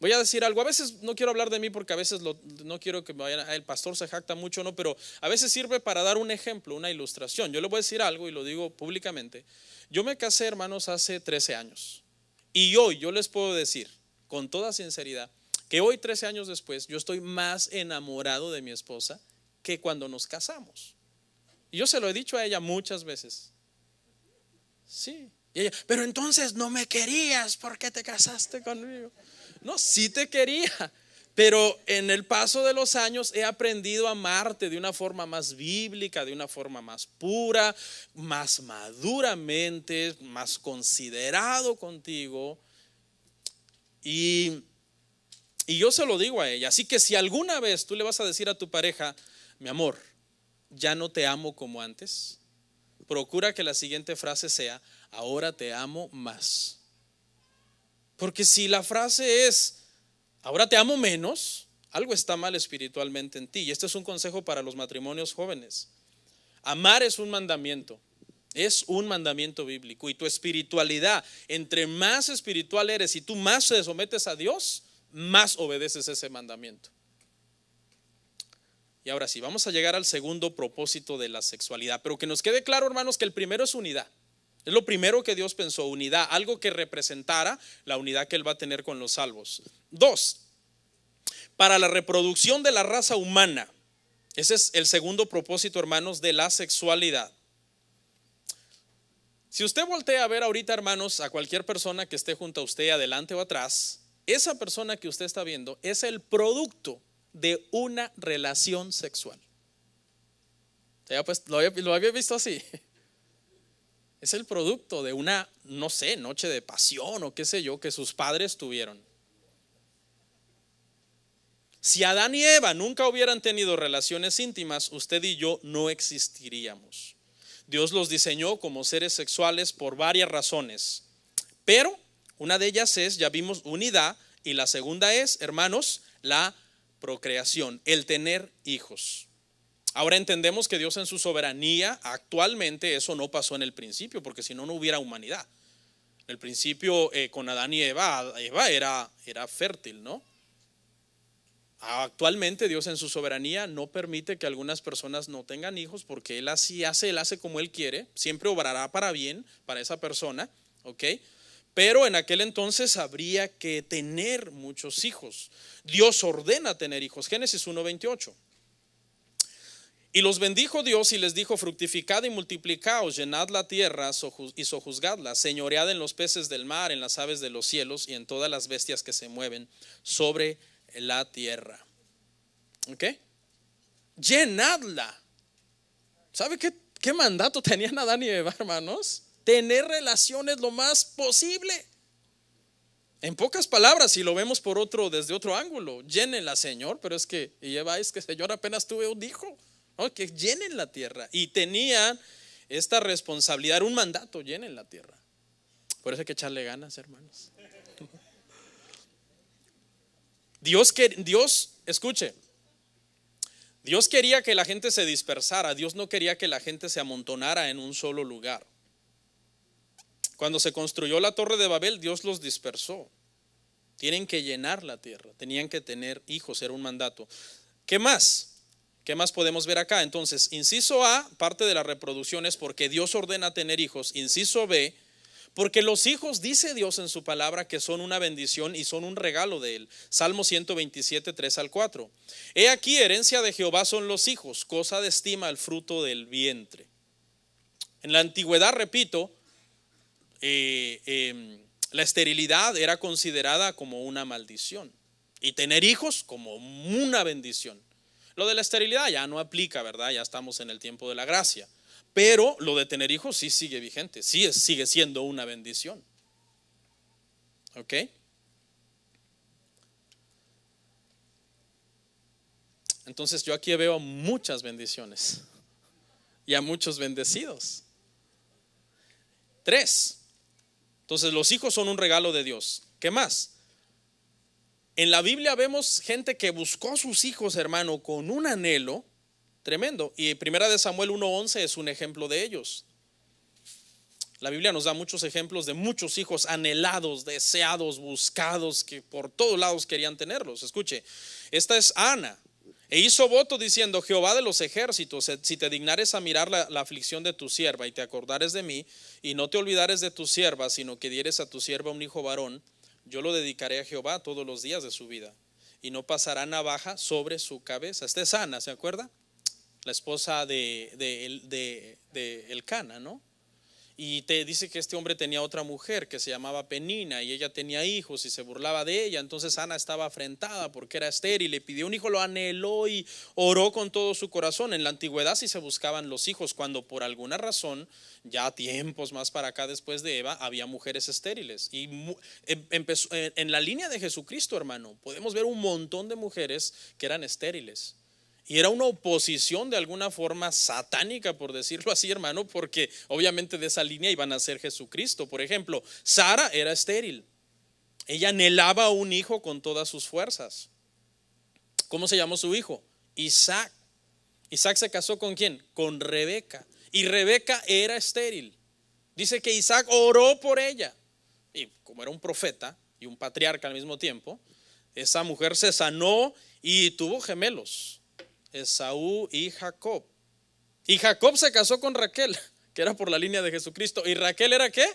Speaker 1: Voy a decir algo, a veces no quiero hablar de mí porque a veces no quiero que me vayan, el pastor se jacta mucho, no, pero a veces sirve para dar un ejemplo, una ilustración. Yo le voy a decir algo y lo digo públicamente. Yo me casé, hermanos, hace 13 años y hoy yo les puedo decir con toda sinceridad que hoy, 13 años después, yo estoy más enamorado de mi esposa que cuando nos casamos. Y yo se lo he dicho a ella muchas veces. Sí. Y ella, pero entonces no me querías, ¿por qué te casaste conmigo? No, sí te quería, pero en el paso de los años he aprendido a amarte de una forma más bíblica, de una forma más pura, más maduramente, más considerado contigo. Y yo se lo digo a ella. Así que si alguna vez tú le vas a decir a tu pareja, mi amor, ya no te amo como antes, procura que la siguiente frase sea, ahora te amo más. Porque si la frase es, ahora te amo menos, algo está mal espiritualmente en ti. Y este es un consejo para los matrimonios jóvenes. Amar es un mandamiento bíblico. Y tu espiritualidad, entre más espiritual eres y tú más te sometes a Dios, más obedeces ese mandamiento. Y ahora sí, vamos a llegar al segundo propósito de la sexualidad. Pero que nos quede claro, hermanos, que el primero es unidad. Es lo primero que Dios pensó, unidad, algo que representara la unidad que Él va a tener con los salvos. 2, para la reproducción de la raza humana. Ese es el segundo propósito, hermanos, de la sexualidad. Si usted voltea a ver ahorita, hermanos, a cualquier persona que esté junto a usted, adelante o atrás, esa persona que usted está viendo es el producto de una relación sexual. Pues, ¿lo había visto así? Es el producto de una, no sé, noche de pasión o qué sé yo, que sus padres tuvieron. Si Adán y Eva nunca hubieran tenido relaciones íntimas, usted y yo no existiríamos. Dios los diseñó como seres sexuales por varias razones, pero una de ellas es, ya vimos, unidad, y la segunda es, hermanos, la procreación, el tener hijos. Ahora entendemos que Dios en su soberanía, actualmente eso no pasó en el principio, porque si no, no hubiera humanidad. En el principio con Adán y Eva era fértil, ¿no? Actualmente Dios en su soberanía no permite que algunas personas no tengan hijos, porque Él hace como Él quiere, siempre obrará para bien para esa persona, ¿ok? Pero en aquel entonces habría que tener muchos hijos. Dios ordena tener hijos, Génesis 1:28. Y los bendijo Dios y les dijo, fructificad y multiplicaos, llenad la tierra y sojuzgadla, señoread en los peces del mar, en las aves de los cielos y en todas las bestias que se mueven sobre la tierra. ¿Ok? Llenadla. ¿Sabe qué mandato tenían Adán y Eva, hermanos? Tener relaciones lo más posible. En pocas palabras, si lo vemos desde otro ángulo, llénenla, Señor, pero es que Señor, apenas tuve un hijo. ¿No? Que llenen la tierra. Y tenían esta responsabilidad, era un mandato, llenen la tierra. Por eso hay que echarle ganas, hermanos. Escuche, Dios quería que la gente se dispersara, Dios no quería que la gente se amontonara en un solo lugar. Cuando se construyó la Torre de Babel, Dios los dispersó. Tienen que llenar la tierra, tenían que tener hijos, era un mandato. ¿Qué más? ¿Qué más podemos ver acá? Entonces, inciso A, parte de la reproducción es porque Dios ordena tener hijos. Inciso B, porque los hijos, dice Dios en su palabra, que son una bendición y son un regalo de Él. Salmo 127, 3-4. He aquí, herencia de Jehová son los hijos, cosa de estima el fruto del vientre. En la antigüedad, repito, la esterilidad era considerada como una maldición y tener hijos como una bendición. Lo de la esterilidad ya no aplica, ¿verdad? Ya estamos en el tiempo de la gracia. Pero lo de tener hijos sí sigue vigente, sigue siendo una bendición. ¿Ok? Entonces yo aquí veo muchas bendiciones y a muchos bendecidos. 3. Entonces los hijos son un regalo de Dios. ¿Qué más? En la Biblia vemos gente que buscó a sus hijos, hermano, con un anhelo tremendo. Y 1 Samuel 1:11 es un ejemplo de ellos. La Biblia nos da muchos ejemplos de muchos hijos anhelados, deseados, buscados, que por todos lados querían tenerlos. Escuche, esta es Ana. E hizo voto diciendo: Jehová de los ejércitos, si te dignares a mirar la aflicción de tu sierva y te acordares de mí, y no te olvidares de tu sierva, sino que dieres a tu sierva un hijo varón, yo lo dedicaré a Jehová todos los días de su vida, y no pasará navaja sobre su cabeza. Esta es Ana, ¿se acuerda? La esposa de Elcana, ¿no? Y te dice que este hombre tenía otra mujer que se llamaba Penina, y ella tenía hijos y se burlaba de ella. Entonces Ana estaba afrentada porque era estéril, le pidió un hijo, lo anheló y oró con todo su corazón. En la antigüedad sí se buscaban los hijos cuando por alguna razón, ya tiempos más para acá después de Eva, había mujeres estériles. Y empezó en la línea de Jesucristo, hermano, podemos ver un montón de mujeres que eran estériles. Y era una oposición de alguna forma satánica, por decirlo así, hermano, porque obviamente de esa línea iban a ser Jesucristo. Por ejemplo, Sara era estéril. Ella anhelaba un hijo con todas sus fuerzas. ¿Cómo se llamó su hijo? Isaac. Isaac se casó ¿con quién? Con Rebeca. Y Rebeca era estéril. Dice que Isaac oró por ella. Y como era un profeta y un patriarca al mismo tiempo, esa mujer se sanó y tuvo gemelos, Esaú y Jacob. Y Jacob se casó con Raquel, que era por la línea de Jesucristo. ¿Y Raquel era qué?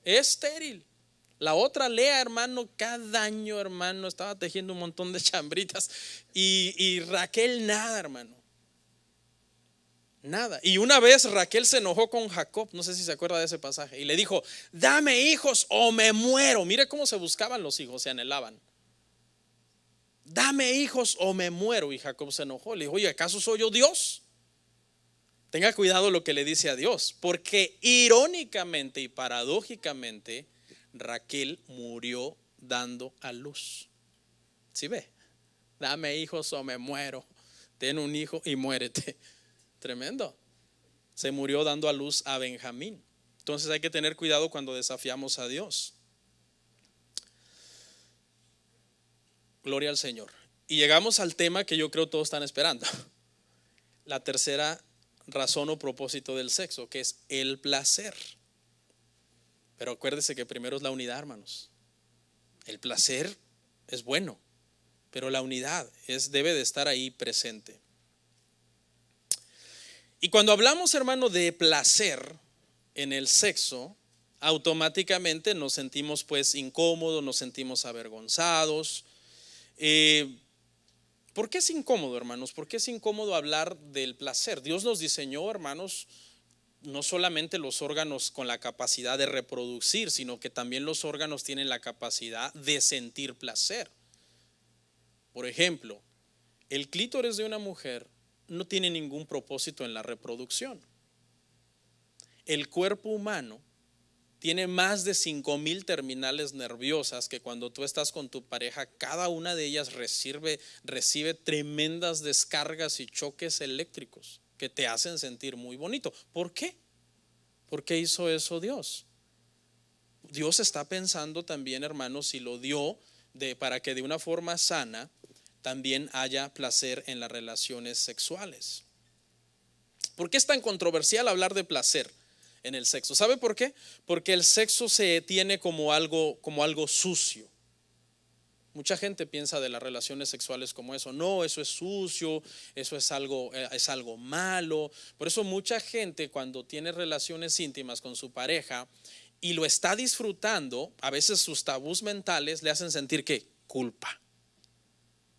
Speaker 1: Estéril. La otra, Lea, hermano, cada año, hermano, estaba tejiendo un montón de chambritas. Y Raquel nada, hermano. Nada. Y una vez Raquel se enojó con Jacob, no sé si se acuerda de ese pasaje, y le dijo: dame hijos o me muero. Mire cómo se buscaban los hijos, se anhelaban. Dame hijos o me muero. Y Jacob se enojó, le dijo: oye, ¿acaso soy yo Dios? Tenga cuidado lo que le dice a Dios, porque irónicamente y paradójicamente Raquel murió dando a luz. ¿Sí ve? Dame hijos o me muero. Ten un hijo y muérete. Tremendo. Se murió dando a luz a Benjamín. Entonces hay que tener cuidado cuando desafiamos a Dios. Gloria al Señor. Y llegamos al tema que yo creo todos están esperando. La tercera razón o propósito del sexo, que es el placer. Pero acuérdese que primero es la unidad, hermanos. El placer es bueno, pero la unidad debe de estar ahí presente. Y cuando hablamos, hermano, de placer en el sexo, automáticamente nos sentimos pues incómodos, nos sentimos avergonzados. ¿Por qué es incómodo, hermanos? ¿Por qué es incómodo hablar del placer? Dios nos diseñó, hermanos, no solamente los órganos con la capacidad de reproducir, sino que también los órganos tienen la capacidad de sentir placer. Por ejemplo, el clítoris de una mujer no tiene ningún propósito en la reproducción. El cuerpo humano tiene más de 5,000 terminales nerviosas que cuando tú estás con tu pareja, cada una de ellas recibe tremendas descargas y choques eléctricos que te hacen sentir muy bonito. ¿Por qué? ¿Por qué hizo eso Dios? Dios está pensando también, hermanos, y lo dio para que de una forma sana también haya placer en las relaciones sexuales. ¿Por qué es tan controversial hablar de placer en el sexo? ¿Sabe por qué? Porque el sexo se tiene como algo sucio. Mucha gente piensa de las relaciones sexuales como eso. No, eso es sucio, eso es algo malo. Por eso mucha gente, cuando tiene relaciones íntimas con su pareja y lo está disfrutando, a veces sus tabús mentales le hacen sentir ¿qué? Culpa.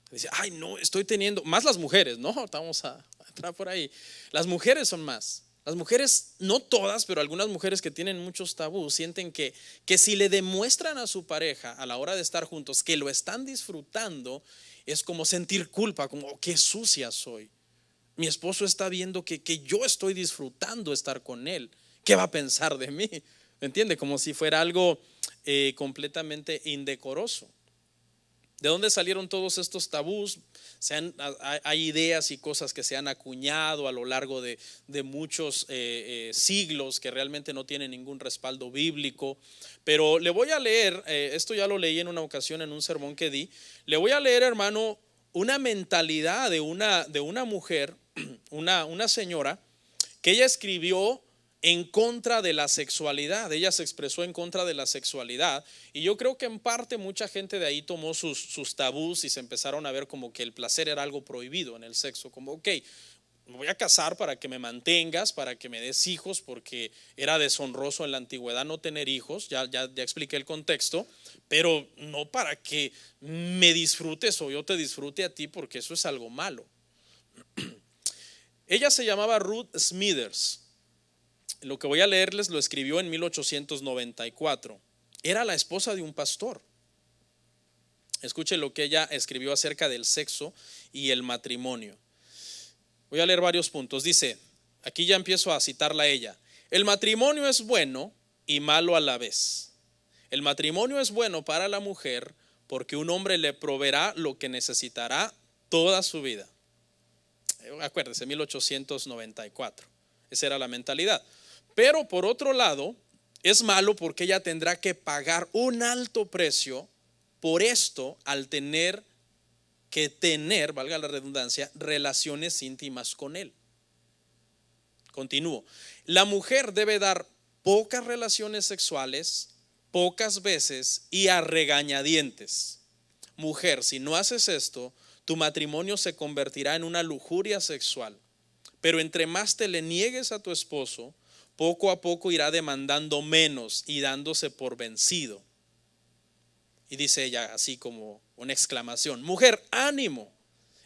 Speaker 1: Dice: ay, no, estoy teniendo, más las mujeres, ¿no? Vamos a entrar por ahí. Las mujeres son más. Las mujeres, no todas, pero algunas mujeres que tienen muchos tabús sienten que si le demuestran a su pareja a la hora de estar juntos que lo están disfrutando, es como sentir culpa, como oh, qué sucia soy. Mi esposo está viendo que yo estoy disfrutando estar con él. ¿Qué va a pensar de mí? ¿Me entiende? Como si fuera algo completamente indecoroso. ¿De dónde salieron todos estos tabús? Hay ideas y cosas que se han acuñado a lo largo de muchos siglos que realmente no tienen ningún respaldo bíblico. Pero le voy a leer, esto ya lo leí en una ocasión en un sermón que di. Le voy a leer, hermano, una mentalidad de una mujer, una señora, que ella escribió en contra de la sexualidad. Ella se expresó en contra de la sexualidad, y yo creo que en parte mucha gente de ahí tomó sus tabús y se empezaron a ver como que el placer era algo prohibido en el sexo, como ok, me voy a casar para que me mantengas, para que me des hijos, porque era deshonroso en la antigüedad no tener hijos, ya expliqué el contexto, pero no para que me disfrutes o yo te disfrute a ti, porque eso es algo malo. Ella se llamaba Ruth Smithers. Lo que voy a leerles lo escribió en 1894. Era la esposa de un pastor. Escuche lo que ella escribió acerca del sexo y el matrimonio. Voy a leer varios puntos. Dice, aquí ya empiezo a citarla a ella. El matrimonio es bueno y malo a la vez. El matrimonio es bueno para la mujer porque un hombre le proveerá lo que necesitará toda su vida. Acuérdese, 1894. Esa era la mentalidad. Pero por otro lado, es malo porque ella tendrá que pagar un alto precio por esto al tener que tener, valga la redundancia, relaciones íntimas con él. Continúo. La mujer debe dar pocas relaciones sexuales, pocas veces y a regañadientes. Mujer, si no haces esto, tu matrimonio se convertirá en una lujuria sexual. Pero entre más te le niegues a tu esposo, poco a poco irá demandando menos y dándose por vencido. Y dice ella así como una exclamación: mujer, ánimo,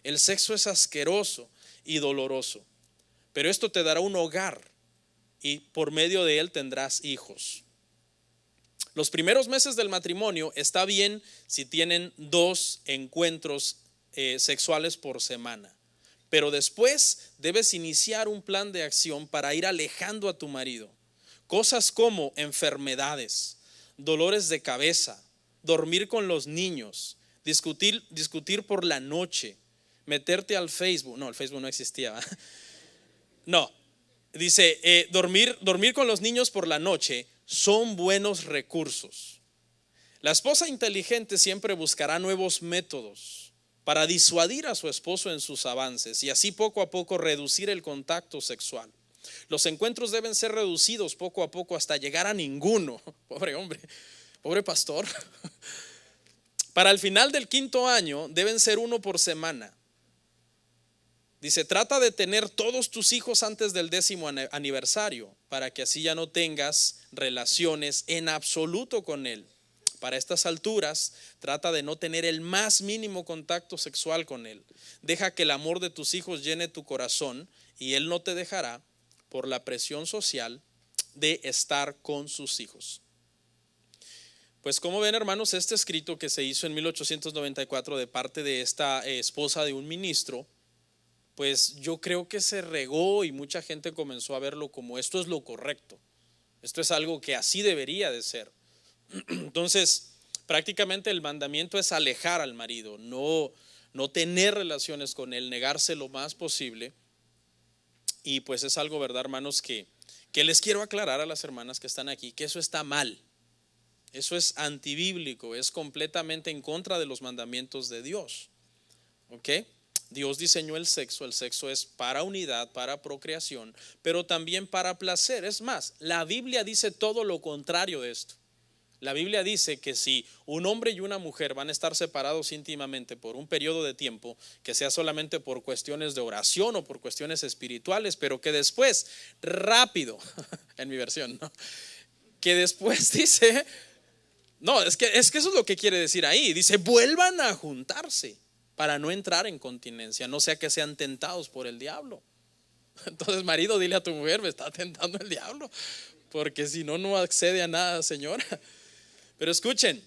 Speaker 1: el sexo es asqueroso y doloroso, pero esto te dará un hogar y por medio de él tendrás hijos. Los primeros meses del matrimonio está bien si tienen 2 encuentros sexuales por semana, pero después debes iniciar un plan de acción para ir alejando a tu marido. Cosas como enfermedades, dolores de cabeza, dormir con los niños, discutir por la noche, meterte al Facebook. No, el Facebook no existía, ¿verdad? No, dice dormir con los niños por la noche son buenos recursos. La esposa inteligente siempre buscará nuevos métodos para disuadir a su esposo en sus avances y así poco a poco reducir el contacto sexual. Los encuentros deben ser reducidos poco a poco hasta llegar a ninguno. Pobre hombre, pobre pastor. Para el final del 5.º año deben ser 1 por semana. Dice, trata de tener todos tus hijos antes del 10.º aniversario para que así ya no tengas relaciones en absoluto con él. Para estas alturas, trata de no tener el más mínimo contacto sexual con él. Deja que el amor de tus hijos llene tu corazón y él no te dejará por la presión social de estar con sus hijos. Pues como ven, hermanos, este escrito que se hizo en 1894 de parte de esta esposa de un ministro, pues yo creo que se regó y mucha gente comenzó a verlo como esto es lo correcto, esto es algo que así debería de ser. Entonces prácticamente el mandamiento es alejar al marido, no tener relaciones con él, negarse lo más posible. Y pues es algo, verdad, hermanos, que les quiero aclarar a las hermanas que están aquí, que eso está mal. Eso es antibíblico, es completamente en contra de los mandamientos de Dios. ¿Ok? Dios diseñó el sexo es para unidad, para procreación, pero también para placer. Es más, la Biblia dice todo lo contrario de esto. La Biblia dice que si un hombre y una mujer van a estar separados íntimamente por un periodo de tiempo, que sea solamente por cuestiones de oración o por cuestiones espirituales, pero que después, rápido, en mi versión, ¿no? Que después dice, no, es que eso es lo que quiere decir ahí. Dice, vuelvan a juntarse para no entrar en continencia, no sea que sean tentados por el diablo. Entonces, marido, dile a tu mujer, me está tentando el diablo, porque si no, no accede a nada, señora. Pero escuchen,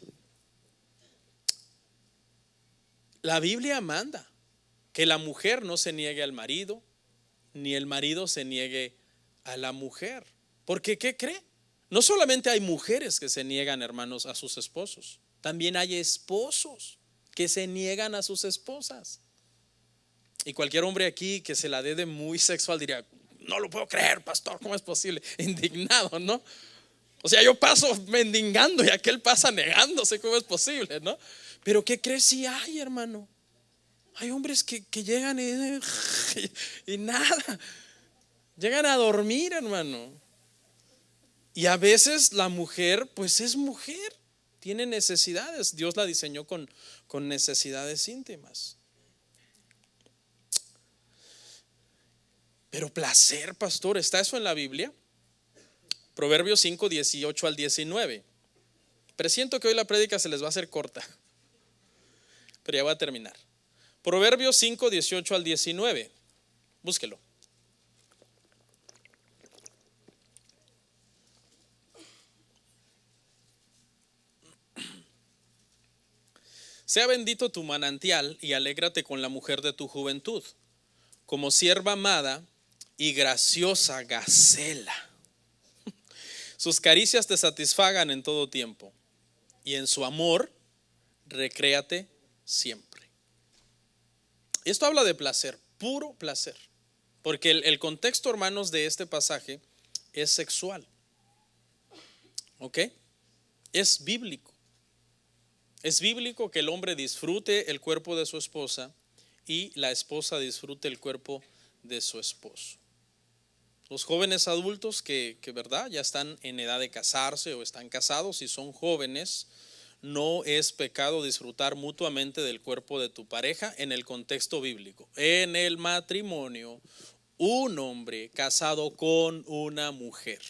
Speaker 1: la Biblia manda que la mujer no se niegue al marido, ni el marido se niegue a la mujer. Porque ¿qué cree? No solamente hay mujeres que se niegan, hermanos, a sus esposos, también hay esposos que se niegan a sus esposas. Y cualquier hombre aquí que se la dé de muy sexual diría, no lo puedo creer, pastor, ¿cómo es posible? Indignado, ¿no? O sea, yo paso mendigando y aquel pasa negándose, ¿cómo es posible, no? Pero ¿qué crees si hay, hermano? Hay hombres que llegan y nada, llegan a dormir, hermano. Y a veces la mujer, pues es mujer, tiene necesidades. Dios la diseñó con necesidades íntimas. Pero placer, pastor, ¿está eso en la Biblia? Proverbios 5, 18 al 19. Presiento que hoy la prédica se les va a hacer corta, pero ya voy a terminar. Proverbios 5, 18 al 19. Búsquelo. Sea bendito tu manantial y alégrate con la mujer de tu juventud, como sierva amada y graciosa gacela. Sus caricias te satisfagan en todo tiempo, y en su amor recréate siempre. Esto habla de placer, puro placer, porque el contexto, hermanos, de este pasaje es sexual. ¿Ok? Es bíblico. Es bíblico que el hombre disfrute el cuerpo de su esposa y la esposa disfrute el cuerpo de su esposo. Los jóvenes adultos que verdad ya están en edad de casarse o están casados y son jóvenes, no es pecado disfrutar mutuamente del cuerpo de tu pareja en el contexto bíblico. En el matrimonio, un hombre casado con una mujer.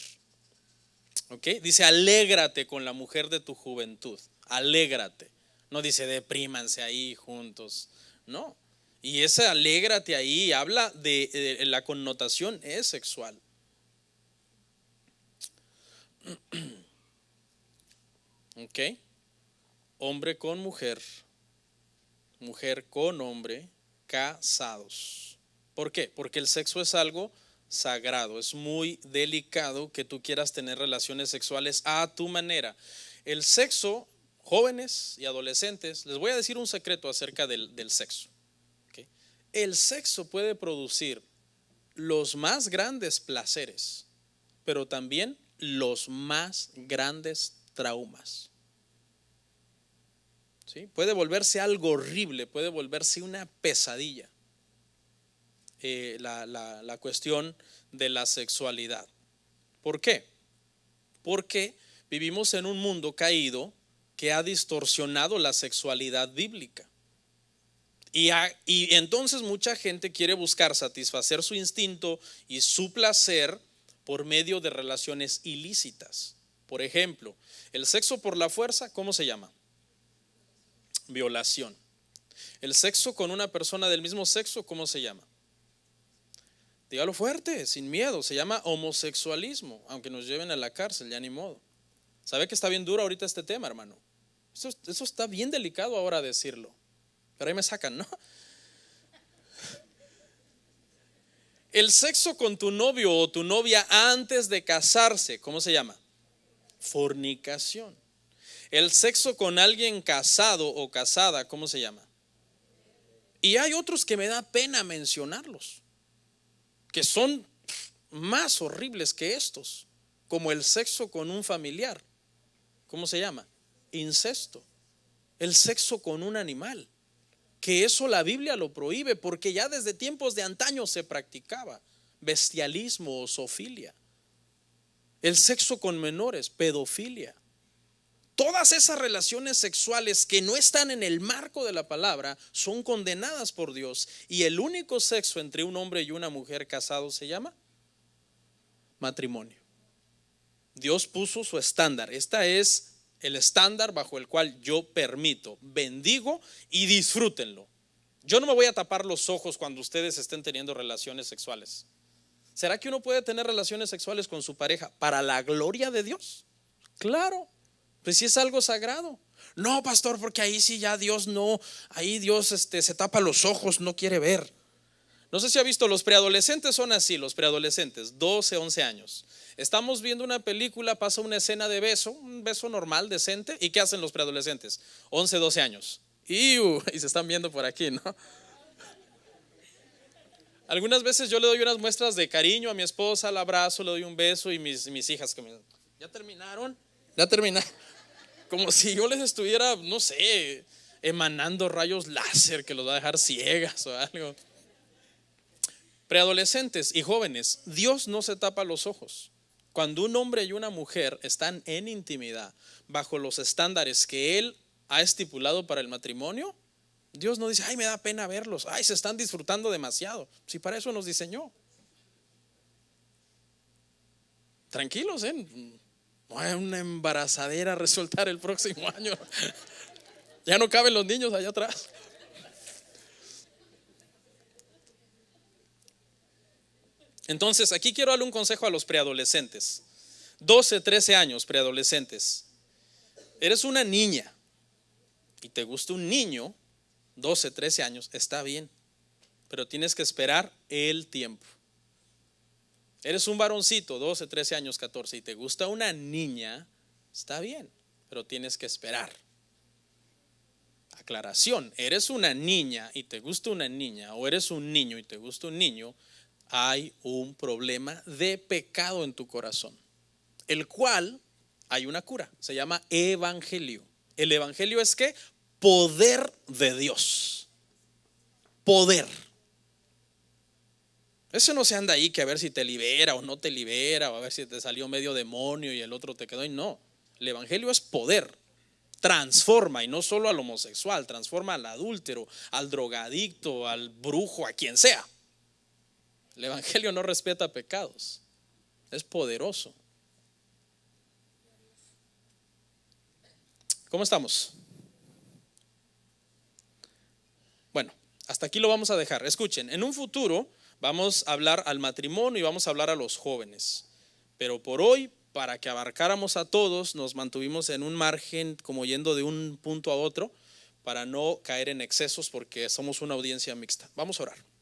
Speaker 1: ¿Ok? Dice, alégrate con la mujer de tu juventud. Alégrate. No dice deprímanse ahí juntos. No. Y ese alégrate ahí habla de la connotación es sexual. ¿Ok? Hombre con mujer, mujer con hombre, casados. ¿Por qué? Porque el sexo es algo sagrado. Es muy delicado que tú quieras tener relaciones sexuales a tu manera. El sexo, jóvenes y adolescentes, les voy a decir un secreto acerca del sexo. ¿Okay? El sexo puede producir los más grandes placeres, pero también los más grandes traumas. ¿Sí? Puede volverse algo horrible, puede volverse una pesadilla. La cuestión de la sexualidad. ¿Por qué? Porque vivimos en un mundo caído que ha distorsionado la sexualidad bíblica. Y entonces mucha gente quiere buscar satisfacer su instinto y su placer por medio de relaciones ilícitas. Por ejemplo, el sexo por la fuerza, ¿cómo se llama? Violación. El sexo con una persona del mismo sexo, ¿cómo se llama? Dígalo fuerte, sin miedo, se llama homosexualismo, aunque nos lleven a la cárcel, ya ni modo. ¿Sabe que está bien duro ahorita este tema, hermano? Eso está bien delicado ahora decirlo, pero ahí me sacan, ¿no? El sexo con tu novio o tu novia antes de casarse, ¿cómo se llama? Fornicación. El sexo con alguien casado o casada, ¿cómo se llama? Y hay otros que me da pena mencionarlos, que son más horribles que estos, como el sexo con un familiar. ¿Cómo se llama? Incesto. El sexo con un animal, que eso la Biblia lo prohíbe porque ya desde tiempos de antaño se practicaba bestialismo o zoofilia. El sexo con menores, pedofilia. Todas esas relaciones sexuales que no están en el marco de la palabra son condenadas por Dios. Y el único sexo entre un hombre y una mujer casados se llama matrimonio. Dios puso su estándar. Este es el estándar bajo el cual yo permito, bendigo y disfrútenlo. Yo no me voy a tapar los ojos cuando ustedes estén teniendo relaciones sexuales. ¿Será que uno puede tener relaciones sexuales con su pareja para la gloria de Dios? Claro. Pues si es algo sagrado. No, pastor, porque ahí sí ya Dios no, ahí Dios se tapa los ojos, no quiere ver. No sé si ha visto, los preadolescentes son así, los preadolescentes, 12, 11 años. Estamos viendo una película, pasa una escena de beso, un beso normal, decente. ¿Y qué hacen los preadolescentes? 11, 12 años. Y se están viendo por aquí, ¿no? Algunas veces yo le doy unas muestras de cariño a mi esposa, la abrazo, le doy un beso y mis hijas que me dicen, ¿ya terminaron? Ya terminaron. Como si yo les estuviera, no sé, emanando rayos láser que los va a dejar ciegas o algo. Preadolescentes y jóvenes, Dios no se tapa los ojos. Cuando un hombre y una mujer están en intimidad bajo los estándares que Él ha estipulado para el matrimonio, Dios no dice, ay, me da pena verlos, ay, se están disfrutando demasiado. Si para eso nos diseñó. Tranquilos, no hay una embarazadera a resultar el próximo año. Ya no caben los niños allá atrás. Entonces, aquí quiero darle un consejo a los preadolescentes. 12, 13 años, preadolescentes. Eres una niña y te gusta un niño, 12, 13 años, está bien, pero tienes que esperar el tiempo. Eres un varoncito, 12, 13 años, 14, y te gusta una niña, está bien, pero tienes que esperar. Aclaración, eres una niña y te gusta una niña, o eres un niño y te gusta un niño, hay un problema de pecado en tu corazón, el cual hay una cura, se llama evangelio. El evangelio es ¿qué? Poder de Dios. Poder. Eso no se anda ahí que a ver si te libera o no te libera, o a ver si te salió medio demonio y el otro te quedó. Y no, el evangelio es poder. Transforma, y no solo al homosexual, transforma al adúltero, al drogadicto, al brujo, a quien sea. El evangelio no respeta pecados, es poderoso. ¿Cómo estamos? Bueno, hasta aquí lo vamos a dejar. Escuchen, en un futuro vamos a hablar al matrimonio y vamos a hablar a los jóvenes. Pero por hoy, para que abarcáramos a todos, nos mantuvimos en un margen, como yendo de un punto a otro, para no caer en excesos, porque somos una audiencia mixta. Vamos a orar.